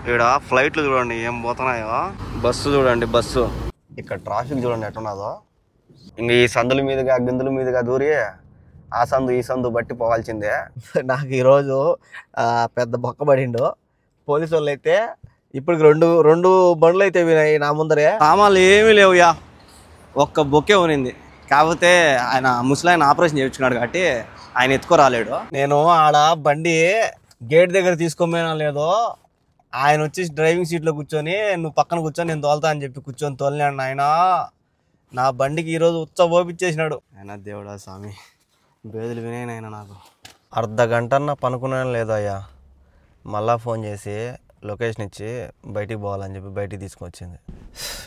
ఇక్కడ ఫ్లైట్లు చూడండి ఏం పోతున్నాయో, బస్సు చూడండి, బస్సు. ఇక్కడ ట్రాఫిక్ చూడండి ఎట్టున్నదో. ఇంక ఈ సందుల మీదుగా గిందుల మీదుగా దూరి ఆ సందు ఈ సందు బట్టి పోవాల్సిందే. నాకు ఈరోజు పెద్ద బొక్క పడిండు. పోలీసు వాళ్ళు అయితే ఇప్పటికి రెండు బండ్లు అయితే వినాయి నా ముందరే. సామాన్లు ఏమీ లేవుయా, ఒక్క బొక్కే ఉనింది. కాకపోతే ఆయన ముసలాయన ఆపరేషన్ చేయించుకున్నాడు కాబట్టి ఆయన ఎత్తుకోరాలేడు. నేను ఆడ బండి గేట్ దగ్గర తీసుకోపోయినా లేదో, ఆయన వచ్చి డ్రైవింగ్ సీట్లో కూర్చొని నువ్వు పక్కన కూర్చొని నేను తోలుతా అని చెప్పి కూర్చొని తోలినాడు. ఆయన నా బండికి ఈరోజు ఓపించేసినాడు. ఆయన దేవుడా స్వామి, బేదులు వినాయన నాకు. అర్ధ గంటన్న పనుకున్నాను లేదో అయ్యా, మళ్ళా ఫోన్ చేసి లొకేషన్ ఇచ్చి బయటికి పోవాలని చెప్పి బయటికి తీసుకొచ్చింది.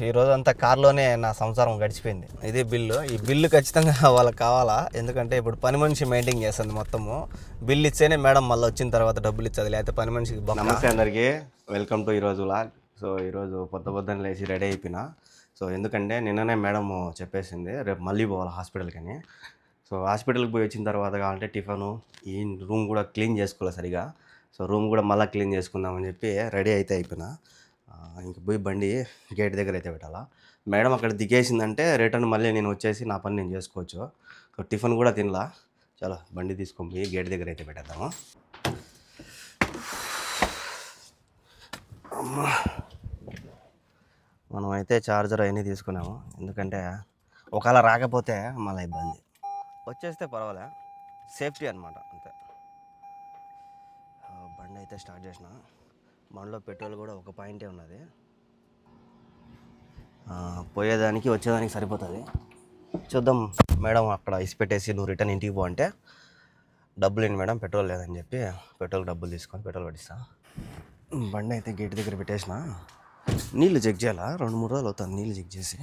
ఈరోజు అంతా కార్లోనే నా సంసారం గడిచిపోయింది. ఇదే బిల్లు. ఈ బిల్లు ఖచ్చితంగా వాళ్ళకి కావాలా, ఎందుకంటే ఇప్పుడు పని మనిషి మెయింటైన్ చేస్తుంది మొత్తము. బిల్లు ఇచ్చేనే మేడం మళ్ళీ వచ్చిన తర్వాత డబ్బులు ఇచ్చేది, లేకపోతే పని మనిషికి. నమస్తే అందరికీ, వెల్కమ్ టు ఈరోజు వ్లాగ్. సో ఈరోజు పొద్దున్న లేచి రెడీ అయిపోయినా. సో ఎందుకంటే నిన్ననే మేడం చెప్పేసింది రేపు మళ్ళీ పోవాలి హాస్పిటల్కి అని. సో హాస్పిటల్కి పోయి వచ్చిన తర్వాత కావాలంటే టిఫను, ఈ రూమ్ కూడా క్లీన్ చేసుకోవాలి సరిగా. సో రూమ్ కూడా మళ్ళీ క్లీన్ చేసుకుందామని చెప్పి రెడీ అయితే అయిపోయినా. ఇంక పోయి బండి గేట్ దగ్గర అయితే పెట్టాలా. మేడం అక్కడ దిగేసిందంటే రిటర్న్ మళ్ళీ నేను వచ్చేసి నా పని నేను చేసుకోవచ్చు. సో టిఫిన్ కూడా తినలా. చలో బండి తీసుకొని పోయి గేట్ దగ్గర అయితే పెట్టేద్దాము. మనం అయితే చార్జర్ అవన్నీ తీసుకున్నాము, ఎందుకంటే ఒకవేళ రాకపోతే మళ్ళీ ఇబ్బంది. వచ్చేస్తే పర్వాలే, సేఫ్టీ అనమాట అంతే. బండి అయితే స్టార్ట్ చేసిన. బండిలో పెట్రోల్ కూడా ఒక పాయింటే ఉన్నది, పోయేదానికి వచ్చేదానికి సరిపోతుంది. చూద్దాం. మేడం అక్కడ ఇసి పెట్టేసి నువ్వు రిటర్న్ ఇంటికి పో అంటే, డబ్బులు ఏంటి మేడం పెట్రోల్ లేదని చెప్పి పెట్రోల్ డబ్బులు తీసుకొని పెట్రోల్ పట్టిస్తా. బండి అయితే గేట్ దగ్గర పెట్టేసిన. నీళ్ళు చెక్ చేయాలా, 2-3 రోజులు అవుతుంది నీళ్ళు చెక్ చేసి.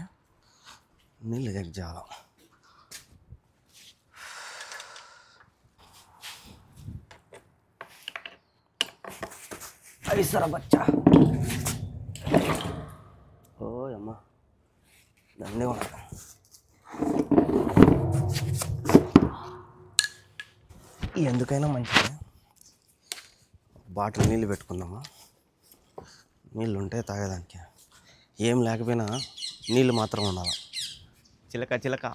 నీళ్ళు చెక్ చేయాలా. ఐసరా బచ్చా. ఓ అమ్మా దండే ఉన్నా. ఎందుకైనా మంచిది బాటిల్ నీళ్ళు పెట్టుకుందామా. నీళ్ళు ఉంటే తాగేదానికి, ఏం లేకపోయినా నీళ్ళు మాత్రం ఉండాలి. చిలక చిలక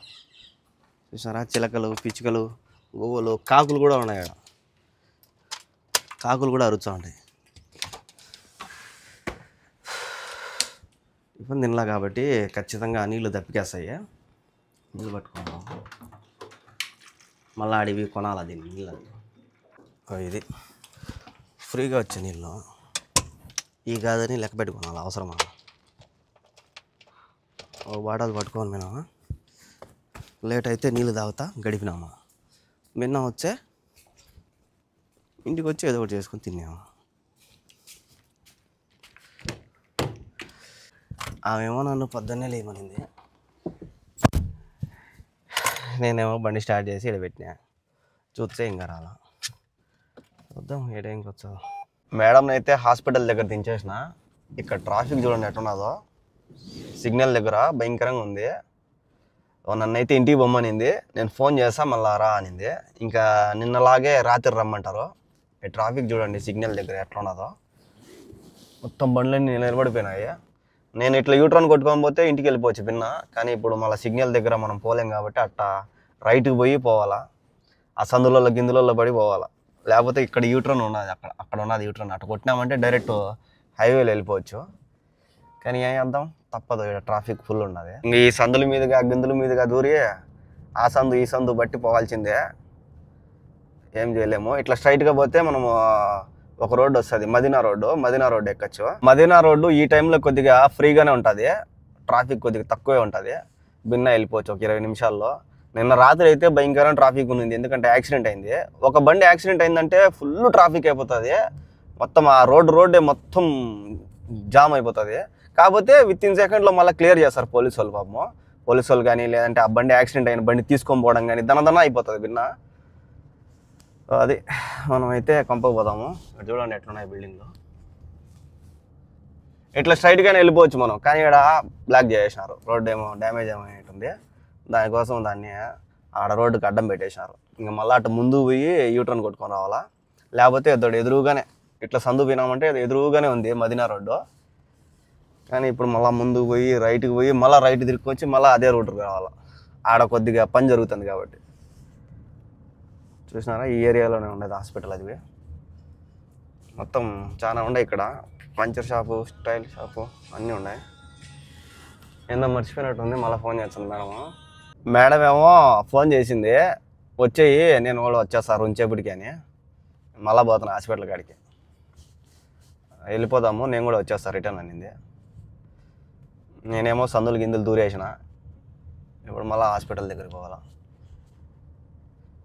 చూసారా, చిలకలు, పిచ్చుకలు, గువ్వలు, కాకులు కూడా ఉన్నాయి. కాకులు కూడా అరుస్తూ ఉంటాయి. ఇబ్బంది తినలా కాబట్టి ఖచ్చితంగా నీళ్ళు దప్పికేస్తాయి. నీళ్ళు పట్టుకున్నాం, మళ్ళీ అడివి కొనాలి దీన్ని నీళ్ళు. ఇది ఫ్రీగా వచ్చే నీళ్ళు, ఈ కాదని లెక్క పెట్టుకోవాలి అవసరమా. ఓ బాటలు పట్టుకోవాలి మేము. లేట్ అయితే నీళ్ళు తాగుతా గడిపినామా. మిన్న వచ్చే ఇంటికి వచ్చి ఏదో ఒకటి చేసుకొని తిన్నాము. ఆమెమో నన్ను పొద్దున్నే లేమనింది, నేనేమో బండి స్టార్ట్ చేసి ఇక్కడ పెట్టినా. చూస్తే ఇంకా రాలా. చూద్దాం ఏ టైంకి వచ్చావు. మేడం అయితే హాస్పిటల్ దగ్గర దించేసిన. ఇక్కడ ట్రాఫిక్ చూడండి ఎట్టున్నదో. సిగ్నల్ దగ్గర భయంకరంగా ఉంది. నన్ను అయితే ఇంటికి పొమ్మనింది. నేను ఫోన్ చేస్తా మళ్ళీ రా అనింది. ఇంకా నిన్నలాగే రాత్రి రమ్మంటారు. ఈ ట్రాఫిక్ చూడండి సిగ్నల్ దగ్గర ఎట్లా ఉన్నదో. మొత్తం బండ్లన్నీ నిలబడిపోయినాయి. నేను ఇట్లా యూటర్న్ కొట్టుకొని పోతే ఇంటికి వెళ్ళిపోవచ్చు పిన్న. కానీ ఇప్పుడు మళ్ళీ సిగ్నల్ దగ్గర మనం పోలేం కాబట్టి అట్టా రైట్కి పోయి పోవాలా. ఆ సందులలో గిందులలో పడి పోవాలా. లేకపోతే ఇక్కడ యూటర్న్ ఉన్నది, అక్కడ ఉన్నది యూటర్న్. అట్లా కొట్టినామంటే డైరెక్ట్ హైవేలో వెళ్ళిపోవచ్చు. కానీ ఏం చేద్దాం, తప్పదు, ఇక్కడ ట్రాఫిక్ ఫుల్ ఉన్నది. ఇంక ఈ సందుల మీదుగా గిందుల మీదుగా దూరి ఆ సందు ఈ సందు బట్టి పోవాల్సిందే, ఏం చేయలేము. ఇట్లా స్ట్రైట్గా పోతే మనము ఒక రోడ్డు వస్తుంది, మదీనా రోడ్డు ఎక్కచ్చు. మదీనా రోడ్డు ఈ టైంలో కొద్దిగా ఫ్రీగానే ఉంటుంది, ట్రాఫిక్ కొద్దిగా తక్కువే ఉంటుంది. భిన్న వెళ్ళిపోవచ్చు ఒక 20 నిమిషాల్లో. నిన్న రాత్రి అయితే భయంకరమైన ట్రాఫిక్ ఉంది, ఎందుకంటే యాక్సిడెంట్ అయింది. ఒక బండి యాక్సిడెంట్ అయిందంటే ఫుల్ ట్రాఫిక్ అయిపోతుంది. మొత్తం ఆ రోడ్డే మొత్తం జామ్ అయిపోతుంది. కాకపోతే విత్ ఇన్ సెకండ్లో మళ్ళీ క్లియర్ చేస్తారు పోలీసు వాళ్ళు. పాపము పోలీసు వాళ్ళు కానీ, లేదంటే ఆ బండి యాక్సిడెంట్ అయిన బండి తీసుకొని పోవడం కానీ దన అయిపోతుంది భిన్న. అది మనం అయితే కొంపకు పోదాము. చూడండి ఎట్లున్నాయి బిల్డింగ్లు. ఇట్లా స్ట్రైట్గానే వెళ్ళిపోవచ్చు మనం, కానీ ఇక్కడ బ్లాక్ చేసేసినారు. రోడ్డు ఏమో డ్యామేజ్ ఏమైనట్టుంది, దానికోసం దాన్ని ఆడ రోడ్డుకి అడ్డం పెట్టేసినారు. ఇంకా మళ్ళీ అటు ముందు పోయి యూటర్న్ కొట్టుకొని రావాలా. లేకపోతే ఎదురుగానే ఇట్లా సందు పోయినామంటే అది ఎదురుగానే ఉంది మదీనా రోడ్డు. కానీ ఇప్పుడు మళ్ళీ ముందుకు పోయి రైట్కి పోయి మళ్ళీ రైట్ తిరుక్కొచ్చి మళ్ళీ అదే రోడ్డుకి రావాలి. ఆడ కొద్దిగా పని జరుగుతుంది కాబట్టి. చూసినారా, ఈ ఏరియాలోనే ఉండేది హాస్పిటల్. అది మొత్తం చాలా ఉన్నాయి ఇక్కడ. పంచర్ షాపు, స్టైల్ షాపు అన్నీ ఉన్నాయి. ఏందో మర్చిపోయినట్టుంది, మళ్ళీ ఫోన్ చేస్తుంది మేడం ఏమో ఫోన్ చేసింది, వచ్చేయి నేను కూడా వచ్చేస్తాను ఉంచేపటికి అని. మళ్ళీ పోతాను హాస్పిటల్ కాడికి, వెళ్ళిపోదాము నేను కూడా వచ్చేస్తాను రిటర్న్ అనింది. నేనేమో సందులు గిందులు దూరేసిన. ఇప్పుడు మళ్ళీ హాస్పిటల్ దగ్గరికి పోవాలా.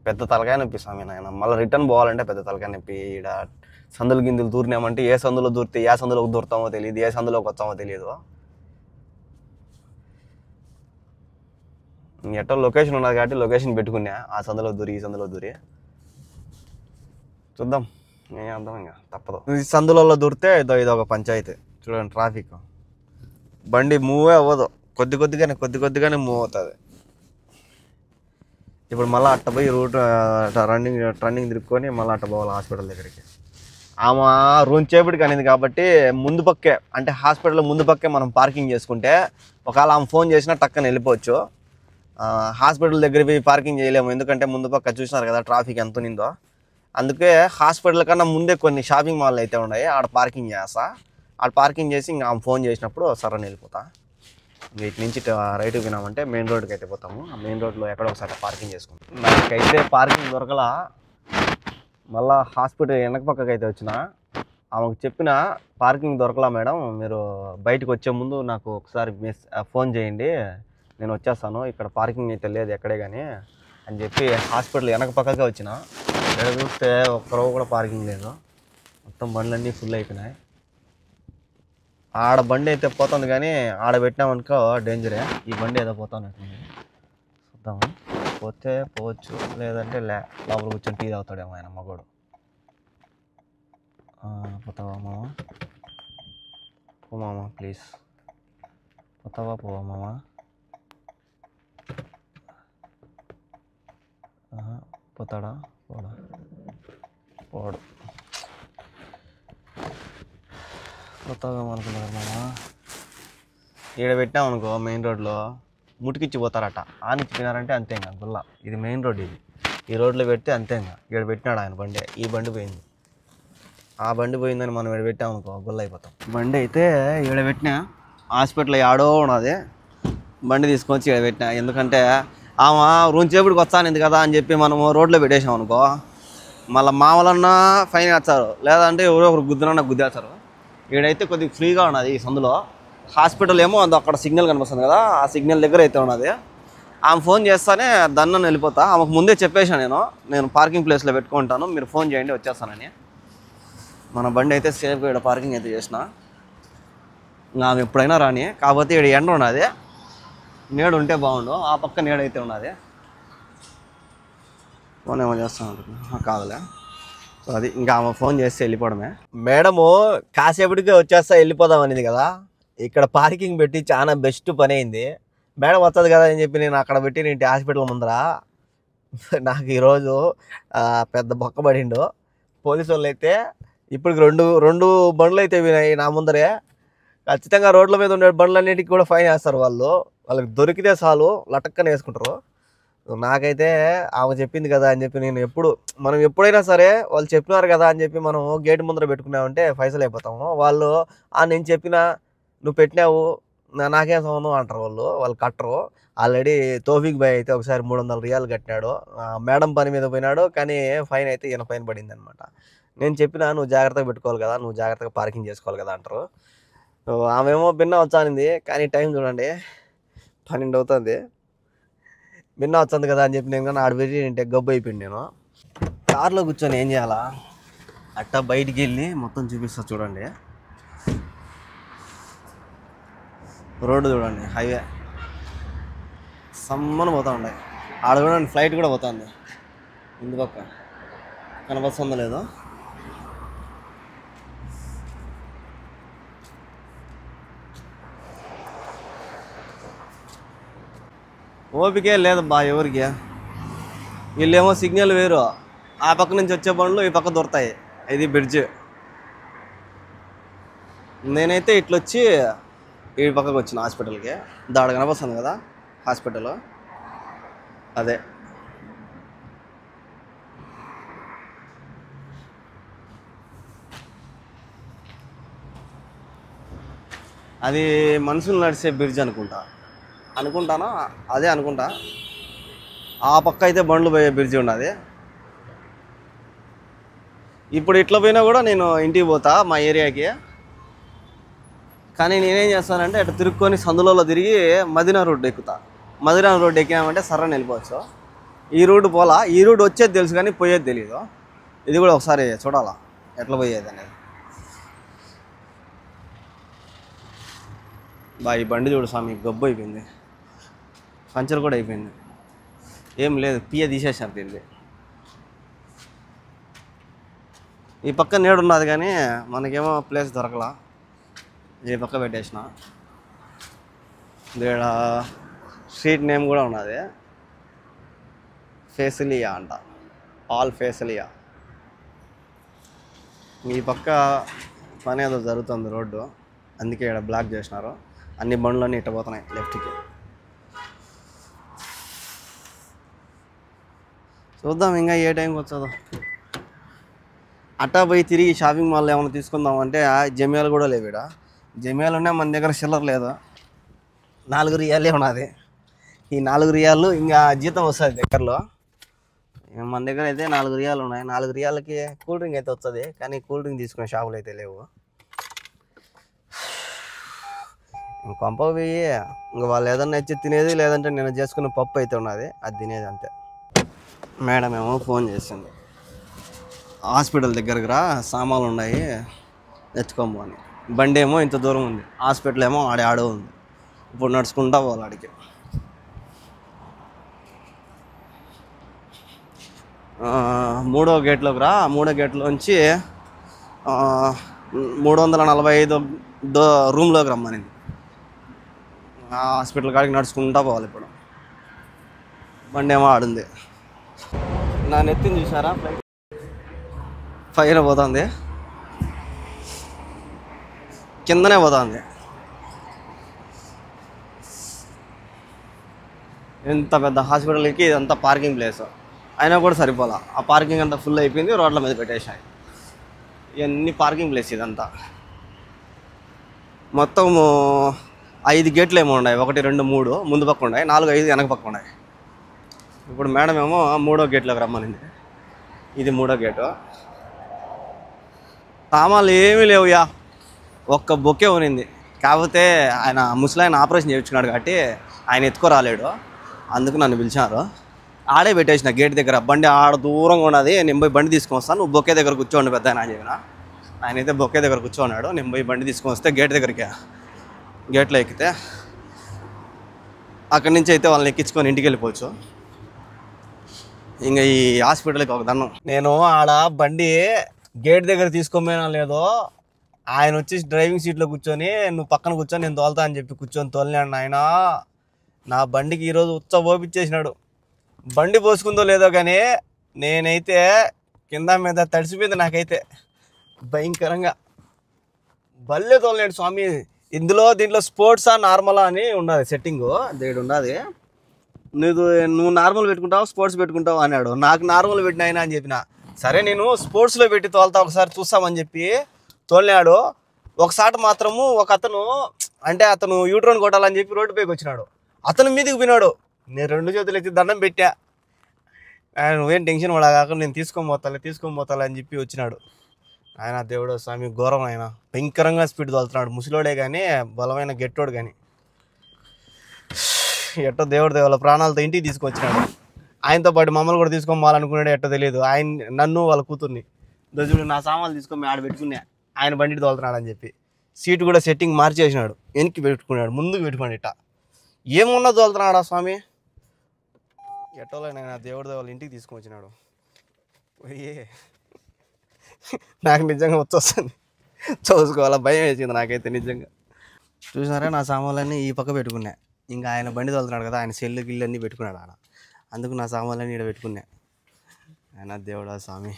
పెద్ద తలకాయ నొప్పి స్వామి నాయన. మళ్ళీ రిటర్న్ పోవాలంటే పెద్ద తలకాయ నొప్పి. ఈడ సందులు గిందులు దూరినామంటే ఏ సందులో దూరితే ఏ సందులోకి దూరుతామో తెలియదు, ఏ సందులోకి వచ్చామో తెలియదు. ఎట్టో లొకేషన్ ఉన్నది కాబట్టి లొకేషన్ పెట్టుకున్నా, ఆ సందులో దూరి ఈ సందులో దూరి. చూద్దాం ఏం అర్థం, ఇంకా తప్పదు. ఈ సందులలో దూరితే ఇదొక పంచాయతీ. చూడండి ట్రాఫిక్, బండి మూవే అవ్వదు, కొద్ది కొద్దిగానే మూవ్ అవుతుంది. ఇప్పుడు మళ్ళీ అట్ట పోయి రూట్ రన్నింగ్ తిరుక్కొని మళ్ళీ అట్ట పోవాలి హాస్పిటల్ దగ్గరికి. ఆమె రూమ్ చేపటికి అనేది కాబట్టి ముందు పక్కే, అంటే హాస్పిటల్ ముందు పక్కే మనం పార్కింగ్ చేసుకుంటే ఒకవేళ ఆమె ఫోన్ చేసినా టక్కన వెళ్ళిపోవచ్చు. హాస్పిటల్ దగ్గర పోయి పార్కింగ్ చేయలేము, ఎందుకంటే ముందు పక్క చూసినారు కదా ట్రాఫిక్ ఎంత ఉందో. అందుకే హాస్పిటల్ కన్నా ముందే కొన్ని షాపింగ్ మాల్ అయితే ఉన్నాయి, ఆడ పార్కింగ్ చేస్తా. ఆడ పార్కింగ్ చేసి ఇంకా ఆమె ఫోన్ చేసినప్పుడు సరని వెళ్ళిపోతా. వీటి నుంచి రైట్కి పోయినామంటే మెయిన్ రోడ్కి అయితే పోతాము. ఆ మెయిన్ రోడ్లో ఎక్కడో ఒకసారి పార్కింగ్ చేసుకుంటాం. నాకైతే పార్కింగ్ దొరకలా. మళ్ళీ హాస్పిటల్ వెనక పక్కకి అయితే వచ్చిన, ఆమెకు చెప్పిన పార్కింగ్ దొరకలా మేడం, మీరు బయటకు వచ్చే ముందు నాకు ఒకసారి ఫోన్ చేయండి, నేను వచ్చేస్తాను, ఇక్కడ పార్కింగ్ అయితే లేదు ఎక్కడే కానీ అని చెప్పి హాస్పిటల్ వెనక పక్కకే వచ్చిన. ఇక్కడ చూస్తే ఒక్కరో కూడా పార్కింగ్ లేదు, మొత్తం బండ్లన్నీ ఫుల్ అయిపోయినాయి. ఆడ బండి అయితే పోతుంది కానీ ఆడ పెట్టినామనుకో డేంజరే. ఈ బండి ఏదో పోతానట్టుంది, చూద్దాము. పోతే పోవచ్చు, లేదంటే లోపల కూర్చొని టీ తాగుతాడేమో ఆయన మగోడు. పోతావా మామ, పో మామ ప్లీజ్, పోతావా పోవా మామ. పోతాడా, పోడు. పోతావేమో అనుకున్నారు మామ. ఈడ పెట్టామనుకో మెయిన్ రోడ్లో ముటికిచ్చి పోతారట. ఆనిచ్చిపోయినారంటే అంతే ఇంకా గుల్ల. ఇది మెయిన్ రోడ్, ఈ రోడ్లో పెడితే అంతే ఇంకా. ఈడ పెట్టినాడు ఆయన బండి, ఈ బండి పోయింది. ఆ బండి పోయిందని మనం ఈడ పెట్టామనుకో గుల్ల అయిపోతాం. బండి అయితే ఈడ పెట్టినా, హాస్పిటల్ ఆడో ఉన్నది, బండి తీసుకొచ్చి ఈడ పెట్టినా. ఎందుకంటే ఆమె రూమ్ చేపటికి వస్తానింది కదా అని చెప్పి మనము రోడ్లో పెట్టేసాం అనుకో, మళ్ళీ మామూలన్నా ఫైన్ వేస్తారు, లేదంటే ఎవరో ఒకరు గుద్దునన్నా గుద్దేస్తారు. ఈడైతే కొద్దిగా ఫ్రీగా ఉన్నది ఈ సందులో. హాస్పిటల్ ఏమో అది అక్కడ సిగ్నల్ కనిపిస్తుంది కదా, ఆ సిగ్నల్ దగ్గర అయితే ఉన్నది. ఆమె ఫోన్ చేస్తానే దన్నని వెళ్ళిపోతా. ఆమెకు ముందే చెప్పేసాను, నేను పార్కింగ్ ప్లేస్లో పెట్టుకుంటాను, మీరు ఫోన్ చేయండి వచ్చేస్తానని. మన బండి అయితే సేఫ్గా ఇక్కడ పార్కింగ్ అయితే చేసిన. ఆమె ఎప్పుడైనా రాని, కాకపోతే ఇక్కడ ఎండ ఉన్నది, నీడ ఉంటే బాగుండు. ఆ పక్క నీడైతే ఉన్నది. ఫోన్ ఏమో చేస్తాను కాదులే. సో అది ఇంకా ఆమె ఫోన్ చేస్తే వెళ్ళిపోవడమే. మేడము కాసేపటికే వచ్చేస్తా వెళ్ళిపోదాం అనేది కదా, ఇక్కడ పార్కింగ్ పెట్టి చాలా బెస్ట్ పని అయింది. మేడం వస్తుంది కదా అని చెప్పి నేను అక్కడ పెట్టి నేను హాస్పిటల్ ముందర నాకు ఈరోజు పెద్ద బొక్క పడిండు. పోలీసు వాళ్ళు అయితే ఇప్పటికి రెండు బండ్లు అయితే వినాయి నా ముందరే. ఖచ్చితంగా రోడ్ల మీద ఉండే బండ్లన్నిటికీ కూడా ఫైన్ వేస్తారు వాళ్ళు. వాళ్ళకి దొరికితే చాలు లటక్కన వేసుకుంటారు. నాకైతే ఆమె చెప్పింది కదా అని చెప్పి నేను మనం ఎప్పుడైనా సరే వాళ్ళు చెప్పినారు కదా అని చెప్పి మనం గేట్ ముందర పెట్టుకున్నామంటే పైసలు అయిపోతాము. వాళ్ళు నేను చెప్పినా నువ్వు పెట్టినావు నాకేం సంబంధం అంటారు వాళ్ళు కట్టరు. ఆల్రెడీ తోఫిక్ భాయ్ అయితే ఒకసారి 300 రియాలు కట్టినాడు, మేడం పని మీద పోయినాడు, కానీ ఫైన్ అయితే ఈయన ఫైన్ పడింది అనమాట. నేను చెప్పినా నువ్వు జాగ్రత్తగా పెట్టుకోవాలి కదా, నువ్వు జాగ్రత్తగా పార్కింగ్ చేసుకోవాలి కదా అంటారు. ఆమెమో భిన్న వచ్చానింది, కానీ టైం చూడండి 12 అవుతుంది. భిన్న వచ్చింది కదా అని చెప్పి నేను కానీ ఆడబెట్టి నేను గబ్బు అయిపోయింది. నేను కార్లో కూర్చొని ఏం చేయాలా, అట్టా బయటికి వెళ్ళి మొత్తం చూపిస్తా చూడండి. రోడ్డు చూడండి, హైవే సమ్మన పోతూ ఉన్నాయి. ఆడ చూడండి ఫ్లైట్ కూడా పోతుంది ఇందు పక్క, కనపస్తుందో లేదో. ఓపికే లేదు బా ఎవరికి. వీళ్ళేమో సిగ్నల్ వేరు, ఆ పక్క నుంచి వచ్చే బండ్లు ఈ పక్క దొరుకుతాయి. ఇది బ్రిడ్జ్, నేనైతే ఇట్లొచ్చి ఈ పక్కకు వచ్చిన హాస్పిటల్కి. దాడ కనపస్తుంది కదా హాస్పిటల్, అదే. అది మనుషులు నడిచే బ్రిడ్జ్ అనుకుంటాను, అదే అనుకుంటా. ఆ పక్క అయితే బండ్లు పోయే బ్రిడ్జ్ ఉన్నది. ఇప్పుడు ఇట్లా పోయినా కూడా నేను ఇంటికి పోతా మా ఏరియాకి. కానీ నేనేం చేస్తానంటే అటు తిరుక్కొని సందులలో తిరిగి మదీనా రోడ్డు ఎక్కుతా. మదీనా రోడ్డు ఎక్కామంటే సర్రని వెళ్ళిపోవచ్చు. ఈ రూట్ పోలా, ఈ రూట్ వచ్చేది తెలుసు కానీ పోయేది తెలియదు. ఇది కూడా ఒకసారి చూడాలా ఎట్లా పోయేది అనేది. ఈ బండి చూడు స్వామి, గబ్బు అయిపోయింది, పంచర్ కూడా అయిపోయింది. ఏం లేదు, పియ తీసేసారు దీన్ని. ఈ పక్క నేడున్నది కానీ మనకేమో ప్లేస్ దొరకలా, ఈ పక్క పెట్టేసిన. ఇక్కడ స్ట్రీట్ నేమ్ కూడా ఉన్నది, ఫేసిలియా అంట, ఆల్ ఫేసిలియా. ఈ పక్క పని ఏదో జరుగుతుంది రోడ్డు, అందుకే ఇక్కడ బ్లాక్ చేసినారు. అన్ని బండ్లన్నీ ఇట్ట పోతున్నాయి లెఫ్ట్కి. చూద్దాం ఇంకా ఏ టైంకి వచ్చేదో. అట్టా పోయి తిరిగి షాపింగ్ మాల్లో ఏమైనా తీసుకుందాం అంటే జమియాలు కూడా లేవు. ఇక్కడ జమియాలు ఉన్నాయి, మన దగ్గర చిల్లర లేదు. 4 రియాలే ఉన్నది. ఈ 4 రియాలు ఇంకా జీతం వస్తుంది దగ్గరలో. మన దగ్గర అయితే 4 రియాలు ఉన్నాయి. 4 రియాలకి కూల్ డ్రింక్ అయితే వస్తుంది, కానీ కూల్ డ్రింక్ తీసుకునే షాపులు అయితే లేవు. కొంప పోయి ఇంకా వాళ్ళు ఏదన్నా ఇచ్చి తినేది, లేదంటే నేను చేసుకున్న పప్పు అయితే ఉన్నది, అది తినేది అంతే. మేడం ఏమో ఫోన్ చేసింది, హాస్పిటల్ దగ్గరకు రా, సామాన్లు ఉన్నాయి ఎత్తుకోము అని. బండి ఏమో ఇంత దూరం ఉంది, హాస్పిటల్ ఏమో ఆడో ఉంది. ఇప్పుడు నడుచుకుంటా పోవాలి ఆడికి. మూడో గేట్లోకి రా, మూడో గేట్లోంచి 345 రూమ్లోకి రమ్మనింది. హాస్పిటల్ కాడికి నడుచుకుంటా పోవాలి. ఇప్పుడు బండి ఏమో ఆడుంది. నా నెత్తిని చూసారా, ఫైర్ పోతుంది, కిందనే పోతుంది. ఎంత పెద్ద హాస్పిటల్కి ఇదంతా పార్కింగ్ ప్లేస్ అయినా కూడా సరిపోలా. ఆ పార్కింగ్ అంతా ఫుల్ అయిపోయింది, రోడ్ల మీద పెట్టేసాయి. ఇవన్నీ పార్కింగ్ ప్లేస్. ఇదంతా మొత్తము 5 గేట్లు ఏమో ఉన్నాయి, 1, 2, 3 ముందు పక్క ఉన్నాయి, 4, 5 వెనక పక్క ఉన్నాయి. ఇప్పుడు మేడం ఏమో 3వ గేట్లోకి రమ్మనింది. ఇది 3వ గేటు. సామాన్లు ఏమీ లేవుయా, ఒక్క బొకే ఉనింది. కాకపోతే ఆయన ముసలాయన ఆపరేషన్ చేయించుకున్నాడు కాబట్టి ఆయన ఎత్తుకోరాలేడు, అందుకు నన్ను పిలిచారు. ఆడే పెట్టేసిన గేట్ దగ్గర. బండి ఆడ దూరంగా ఉన్నది, నేను పోయి బండి తీసుకొని వస్తాను, నువ్వు బొకే దగ్గర కూర్చోండి పెద్ద అని చెప్పిన. ఆయన అయితే బొకే దగ్గర కూర్చోన్నాడు. నేను పోయి బండి తీసుకొని వస్తే గేట్ దగ్గరికి, గేట్లో ఎక్కితే అక్కడి నుంచి అయితే వాళ్ళని ఎక్కించుకొని ఇంటికి వెళ్ళిపోవచ్చు. ఇంకా ఈ హాస్పిటల్కి ఒక దన్నం. నేను ఆడ బండి గేట్ దగ్గర తీసుకోపోయినా లేదో, ఆయన వచ్చి డ్రైవింగ్ సీట్లో కూర్చొని నువ్వు పక్కన కూర్చొని నేను తోలుతా అని చెప్పి కూర్చొని తోలినాడు. ఆయన నా బండికి ఈరోజు పోపించేసినాడు. బండి పోసుకుందో లేదో కానీ నేనైతే కింద మీద తడిసిపోయింది. నాకైతే భయంకరంగా బల్లే తోలనాడు స్వామి. దీంట్లో స్పోర్ట్సా నార్మలా అని ఉన్నది సెట్టింగు, దేడు ఉన్నది. నువ్వు నార్మల్ పెట్టుకుంటావు, స్పోర్ట్స్ పెట్టుకుంటావు అన్నాడు. నాకు నార్మల్ పెట్టిన ఆయన అని చెప్పిన. సరే నేను స్పోర్ట్స్లో పెట్టి తోలుతా, ఒకసారి చూస్తామని చెప్పి తోలినాడు. ఒకసారి మాత్రము ఒక అతను, అంటే అతను యూట్రన్ కొట్టాలని చెప్పి రోడ్డు పైకి వచ్చినాడు. అతను మీదకి పోయినాడు. నేను 2 చేతులు ఎత్తి దండం పెట్టా. ఆయన నువ్వేం టెన్షన్ పడగాక, నేను తీసుకొని పోతాలే అని చెప్పి వచ్చినాడు. ఆయన దేవుడు స్వామి ఘోరం. ఆయన భయంకరంగా స్పీడ్ తోలుతున్నాడు. ముసలోడే కానీ బలమైన గెట్టోడు కానీ. ఎట్టో దేవుడు వాళ్ళ ప్రాణాలతో ఇంటికి తీసుకొచ్చినాడు. ఆయనతో పాటు మమ్మల్ని కూడా తీసుకొని పోవాలనుకున్నాడు, ఎట్టో తెలియదు. నన్ను వాళ్ళ కూతుర్ని దజుడు నా సామాన్లు తీసుకొని ఆడ పెట్టుకున్నా, ఆయన బండి తోలుతున్నాడు అని చెప్పి. సీటు కూడా సెట్టింగ్ మార్చేసినాడు, వెనక్కి పెట్టుకున్నాడు, ముందుకు పెట్టుకున్నాడు. ఇట్ట ఏమున్నా తోలుతున్నాడా స్వామి. ఎట్టోలో నేను దేవుడి వాళ్ళ ఇంటికి తీసుకొని వచ్చినాడు. పోయి నాకు నిజంగా వచ్చేస్తుంది, చూసుకోవాలా భయం వేసింది నాకైతే నిజంగా. చూసినారా, నా సామాన్లన్నీ ఈ పక్క పెట్టుకున్నా. ఇంకా ఆయన బండి తోలుతున్నాడు కదా, ఆయన సెల్లు గిల్లు అన్నీ పెట్టుకున్నాడు ఆడ. అందుకు నా సామాన్లన్నీ ఇక్కడ పెట్టుకున్నా. ఆయన దేవుడా స్వామి,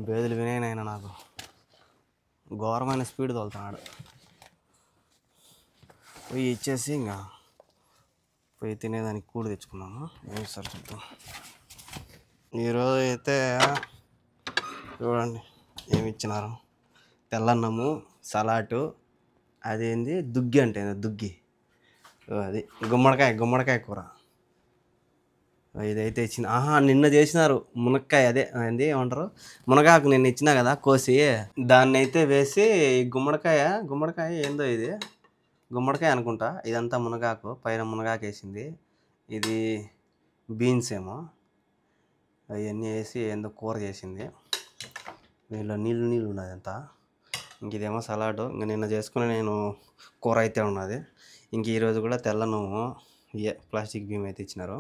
బేదులు వినాయన నాకు ఘోరమైన స్పీడ్ తోలుతున్నాడు. పోయి ఇచ్చేసి ఇంకా పోయి తినేదానికి కూడు తెచ్చుకున్నాము. ఏమి సార్ చూద్దాం. ఈరోజు అయితే చూడండి ఏమి ఇచ్చినారు. తెల్లన్నము, సలాటు, అదేంది దుగ్గి అంటే దుగ్గి, అది గుమ్మడికాయ కూర ఇదైతే ఇచ్చిన. నిన్న చేసినారు మునక్కాయ, అదే ఏంది ఏమంటారు మునగాకు, నిన్న ఇచ్చినా కదా కోసి, దాన్ని అయితే వేసి గుమ్మడికాయ ఏందో ఇది గుమ్మడికాయ అనుకుంటా. ఇదంతా మునగాకు, పైన మునగాకు వేసింది. ఇది బీన్స్ ఏమో, అవన్నీ వేసి ఏందో కూర చేసింది. దీనిలో నీళ్ళు ఉన్నది అంతా. ఇంక ఇదేమో సలాడు. ఇంక నిన్న చేసుకుని నేను కూర అయితే ఉన్నది. ఇంక ఈరోజు కూడా తెల్లనము ప్లాస్టిక్ బియ్యం అయితే ఇచ్చినారు.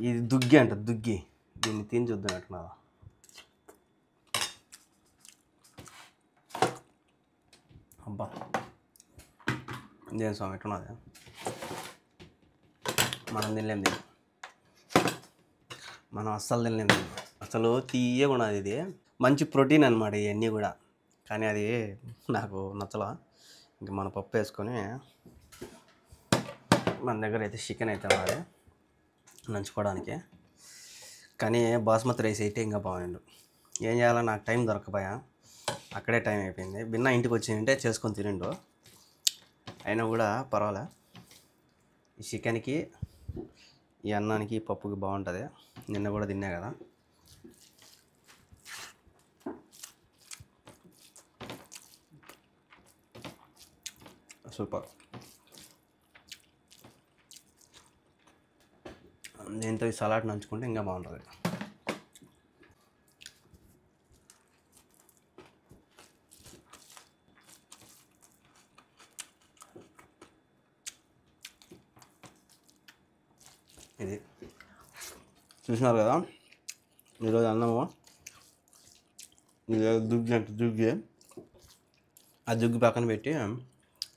ఇది దుగ్గి అంట, దుగ్గి. దీన్ని తిని చూద్దాం ఎట్టున్నదా. అబ్బా దేని స్వామి ఎట్టున్నది. మనం తినలేం దీన్ని, మనం అస్సలు తినలేం దీన్ని. అసలు తీయగా ఉన్నది. ఇది మంచి ప్రోటీన్ అనమాట ఇవన్నీ కూడా, కానీ అది నాకు నచ్చలా. ఇంక మన పప్పు వేసుకొని, మన దగ్గర అయితే చికెన్ అయితే ఉన్నది నంచుకోవడానికి. కానీ బాస్మతి రైస్ అయితే ఇంకా బాగుండు. ఏం చేయాలో నాకు టైం దొరకపోయా, అక్కడే టైం అయిపోయింది. బిన్న ఇంటికి వచ్చిందంటే చేసుకొని తినిండు, అయినా కూడా పర్వాలే. ఈ చికెన్కి, ఈ అన్నానికి, పప్పుకి బాగుంటుంది. నిన్న కూడా తిన్నా కదా. సూపర్. దీంతో ఈ సలాడ్ నంచుకుంటే ఇంకా బాగుంటుంది. ఇది చూసినారు కదా ఈరోజు అన్నము. ఇది దుగ్గి అంటే దుగ్గి. ఆ దుగ్గి పక్కన పెట్టి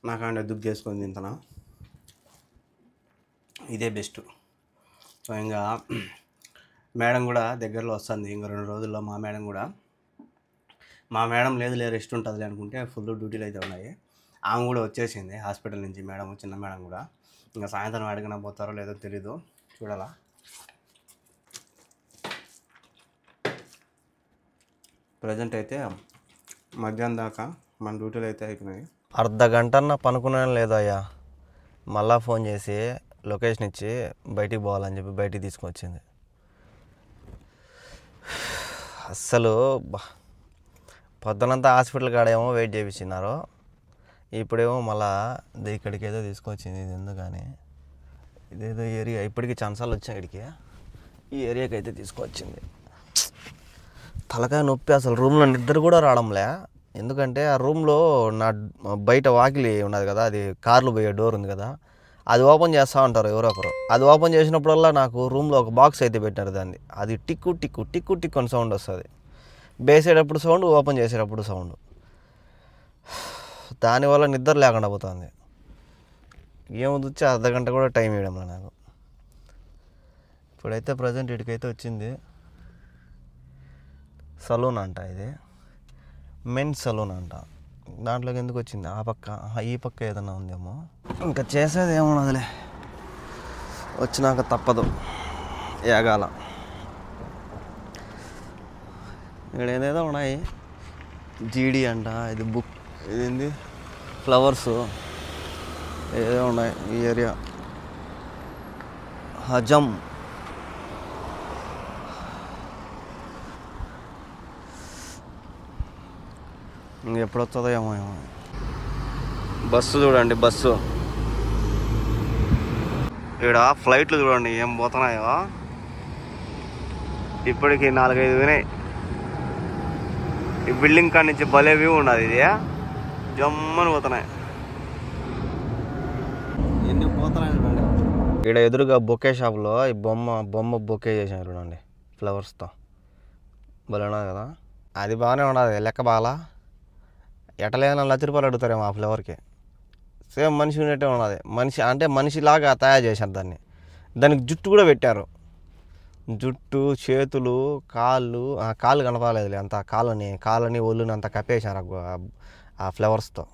నాకంటే దుగ్గి వేసుకొని తింటున్నా. ఇదే బెస్ట్. సో ఇంకా మేడం కూడా దగ్గరలో వస్తుంది. ఇంకా 2 రోజుల్లో మా మేడం లేదు రెస్ట్ ఉంటుంది అనుకుంటే ఫుల్ డ్యూటీలు అయితే ఉన్నాయి. ఆమె కూడా వచ్చేసింది హాస్పిటల్ నుంచి. మేడం, చిన్న మేడం కూడా. ఇంకా సాయంత్రం అడిగినా పోతారో లేదో తెలీదు, చూడాలా. ప్రజెంట్ అయితే మధ్యాహ్నం దాకా మన డ్యూటీలు అయితే అయిపోయినాయి. అర్ధ గంటన్న పనుకున్నాను లేదయ్యా, మళ్ళా ఫోన్ చేసి లొకేషన్ ఇచ్చి బయటికి పోవాలని చెప్పి బయటికి తీసుకొచ్చింది. అస్సలు పొద్దునంతా హాస్పిటల్ కాడేమో వెయిట్ చేయించినారు, ఇప్పుడేమో మళ్ళా ఇక్కడికి ఏదో తీసుకొచ్చింది. ఇది ఎందుకని ఇదేదో ఏరియా, ఇప్పటికీ ఛాన్సాలు వచ్చాయి ఇక్కడికి. ఈ ఏరియాకి అయితే తీసుకొచ్చింది. తలకాయ నొప్పి, అసలు రూమ్లో నిద్ర కూడా రావడంలే. ఎందుకంటే ఆ రూమ్లో నా బయట వాకిలి ఉన్నది కదా, అది కార్లు పోయే డోర్ ఉంది కదా, అది ఓపెన్ చేస్తూ ఉంటారు ఎవరో ఒకరు. అది ఓపెన్ చేసినప్పుడల్లా నాకు రూమ్లో ఒక బాక్స్ అయితే పెట్టారు దాన్ని, అది టిక్కు టిక్కు టిక్కు టిక్కు అని సౌండ్ వస్తుంది. వేసేటప్పుడు సౌండ్, ఓపెన్ చేసేటప్పుడు సౌండ్. దానివల్ల నిద్ర లేకుండా పోతుంది. ఏముంది అర్ధ గంట కూడా టైం ఇవ్వడంలో నాకు. ఇప్పుడైతే ప్రజెంట్ ఇటుకైతే వచ్చింది. సలూన్ అంట, ఇది మెన్స్ సలూన్ అంట. దాంట్లోకి ఎందుకు వచ్చింది? ఆ పక్క, ఈ పక్క ఏదన్నా ఉందేమో. ఇంకా చేసేది ఏమున్నదిలే, వచ్చినాక తప్పదు, ఏగాల. ఇక్కడ ఏదేదో ఉన్నాయి. జీడి అంట, ఇది బుక్, ఇదేంది ఫ్లవర్స్ ఏదో ఉన్నాయి ఈ ఏరియా. హజం, ఇంకెప్పుడు వస్తుందో ఏమో. బస్సు చూడండి, బస్సు ఇక్కడ. ఫ్లైట్లు చూడండి ఏం పోతున్నాయో. ఇప్పటికి 4-5 వినాయి. ఈ బిల్డింగ్ కాడ నుంచి భలే వ్యూ ఉన్నది. ఇది జమ్మని పోతున్నాయి, ఎన్ని పోతున్నాయి చూడండి. ఇక్కడ ఎదురుగా బొకే షాప్లో ఈ బొమ్మ బొకే చేసాను చూడండి, ఫ్లవర్స్తో. భలే ఉన్నది కదా. అది బాగానే ఉన్నది, లెక్క బాగా. ఎటలేదన్నా ₹1,00,000 అడుగుతారేమో ఆ ఫ్లవర్కి. సేమ్ మనిషి ఉన్నట్టే ఉన్నది. మనిషి అంటే మనిషిలాగా తయారు చేశారు దాన్ని. దానికి జుట్టు కూడా పెట్టారు. జుట్టు, చేతులు, కాళ్ళు కనపడలేదులే, అంత కాళ్ళని ఒళ్ళుని అంతా కప్పేశారు ఆ ఫ్లవర్స్తో.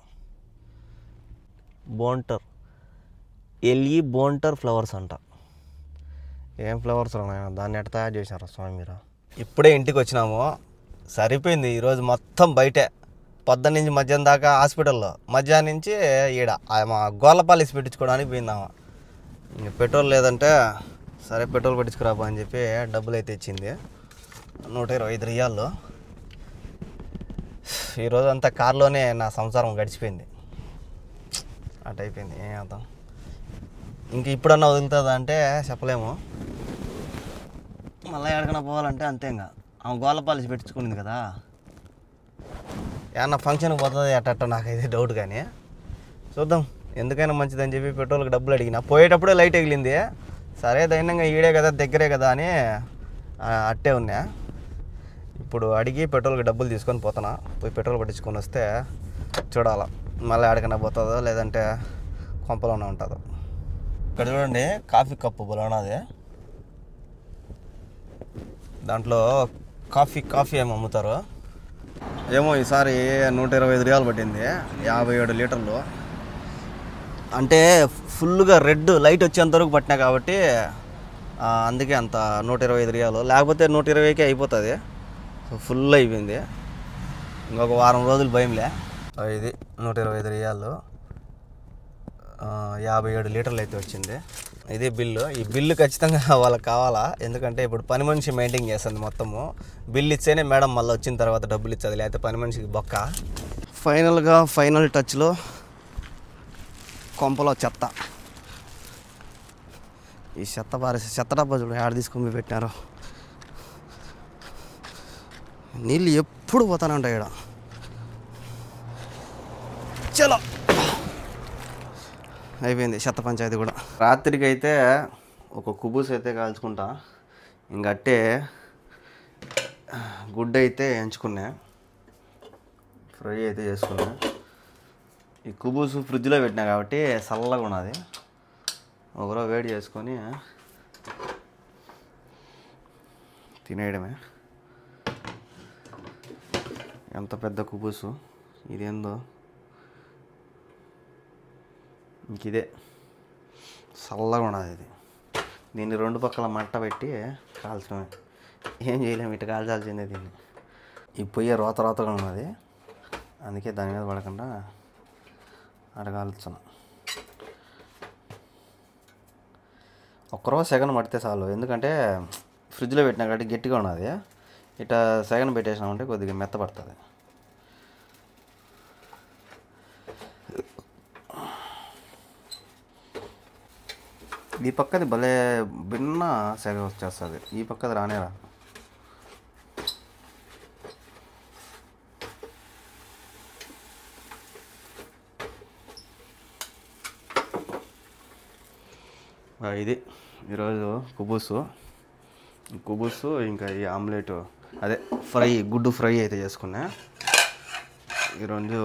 బోంటర్, ఎల్ఈ బోంటర్ ఫ్లవర్స్ అంట. ఏం ఫ్లవర్స్ ఉన్నాయి, దాన్ని ఎట్లా తయారు చేశారు స్వామి మీరు? ఇప్పుడే ఇంటికి వచ్చినాము, సరిపోయింది ఈరోజు మొత్తం బయటే. పొద్దున్న నుంచి మధ్యాహ్నం దాకా హాస్పిటల్లో, మధ్యాహ్నం నుంచి ఈడ మా గోళ్ళపాలిసి పెట్టించుకోవడానికి పోయిందామా. ఇంక పెట్రోల్ లేదంటే సరే పెట్రోల్ పెట్టించుకురాబా అని చెప్పి డబ్బులు అయితే ఇచ్చింది, 125 రియాల్లో. ఈరోజు అంతా కారులోనే నా సంసారం గడిచిపోయింది. అటు అయిపోయింది, ఏం చేద్దాం. ఇంక ఇప్పుడన్నా వదులుతుందా అంటే చెప్పలేము. మళ్ళీ ఎక్కడికైనా పోవాలంటే అంతే. ఇంకా ఆమె గోళ్ళ పాలిసి పెట్టించుకునింది కదా, ఏమన్నా ఫంక్షన్కి పోతుంది అట్ట నాకైతే డౌట్. కానీ చూద్దాం, ఎందుకైనా మంచిదని చెప్పి పెట్రోల్కి డబ్బులు అడిగిన. పోయేటప్పుడే లైట్ ఎగిలింది, సరే దైన్యంగా ఈడే కదా దగ్గరే కదా అని అట్టే ఉన్నా. ఇప్పుడు అడిగి పెట్రోల్కి డబ్బులు తీసుకొని పోతున్నా. పోయి పెట్రోల్ పట్టించుకొని వస్తే చూడాలా మళ్ళీ ఎక్కడికైనా పోతుందో లేదంటే కొంపలోనే ఉంటుందో. ఇక్కడ చూడండి, కాఫీ కప్పు బలోనాది, దాంట్లో కాఫీ ఏమో అమ్ముతారు. ఏమో ఈసారి 125 రియాలు పట్టింది, 57 లీటర్లు. అంటే ఫుల్గా రెడ్ లైట్ వచ్చేంతవరకు పట్టినా కాబట్టి అందుకే అంత 125 రియాలు. లేకపోతే 120కే అయిపోతుంది. సో ఫుల్ అయిపోయింది, ఇంకొక వారం రోజులు భయంలే. ఇది 125 రియాలు, 57 లీటర్లు అయితే వచ్చింది. ఇదే బిల్లు. ఈ బిల్లు ఖచ్చితంగా వాళ్ళకి కావాలా, ఎందుకంటే ఇప్పుడు పని మనిషి మెయింటైన్ చేస్తుంది మొత్తము. బిల్లు ఇచ్చేనే మేడం మళ్ళీ వచ్చిన తర్వాత డబ్బులు ఇచ్చేది, లేకపోతే పని మనిషికి బొక్క. ఫైనల్గా ఫైనల్ టచ్లో కొంపలో చెత్త. ఈ చెత్త డబ్బా చూడు ఆడ తీసుకొని పెట్టినారు. నీళ్ళు ఎప్పుడు పోతానే ఉంటాయి ఇక్కడ. చలో అయిపోయింది చెత్త పంచాయతీ కూడా. రాత్రికి అయితే ఒక కుబూస్ అయితే కాల్చుకుంటా, ఇంకట్టే గుడ్డ అయితే ఎంచుకున్నా, ఫ్రై అయితే చేసుకున్నా. ఈ కుబూసు ఫ్రిడ్జ్లో పెట్టినా కాబట్టి చల్లగా ఉన్నది. ఒకరో వేడి చేసుకొని తినేయడమే. ఎంత పెద్ద కుబూసు ఇదేందో, ఇంకిదే చల్లగా ఉన్నది ఇది. దీన్ని 2 పక్కల మంట పెట్టి కాల్చడమే, ఏం చేయలేము, ఇటు కాల్చాల్సిందే దీన్ని. ఈ పొయ్యి రోతగా ఉన్నది, అందుకే దాని మీద పడకుండా అటు కాల్చున్నాం. ఒక్కరోజు సెగన్ పడితే చాలు, ఎందుకంటే ఫ్రిడ్జ్లో పెట్టినా కాబట్టి గట్టిగా ఉన్నది. ఇట్లా సెగన్ పెట్టేసినామంటే కొద్దిగా మెత్తపడుతుంది. ఈ పక్కది భలే భిన్న సెగ వచ్చేస్తుంది, ఈ పక్కది రానే రా. ఇది ఈరోజు కుబూసు ఇంకా ఈ ఆమ్లెట్, అదే ఫ్రై, గుడ్డు ఫ్రై అయితే చేసుకున్నా. ఈరోజు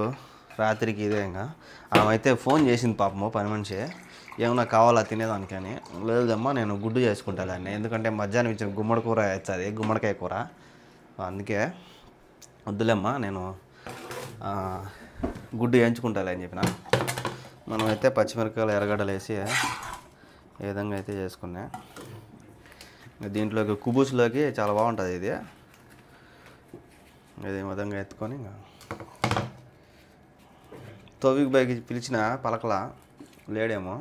రాత్రికి ఇదే. ఇంకా ఆమె అయితే ఫోన్ చేసింది పాపము, పని మనిషి, ఏమన్నా కావాలా తినేదానికని. లేదమ్మా నేను గుడ్డు చేసుకుంటాను, ఎందుకంటే మధ్యాహ్నం ఇచ్చిన గుమ్మడి కూర వచ్చేది, గుమ్మడికాయ కూర, అందుకే వద్దులేమ్మా నేను గుడ్డు వేయించుకుంటాలే అని చెప్పిన. మనమైతే పచ్చిమిరపకాయలు ఎర్రగడ్డలు వేసి ఏ విధంగా అయితే చేసుకున్నా. దీంట్లోకి కుబూసులోకి చాలా బాగుంటుంది ఇది. ఈ విధంగా ఎత్తుకొని ఇంకా తోవికి బైకి పిలిచిన పలకలా లేడేమో.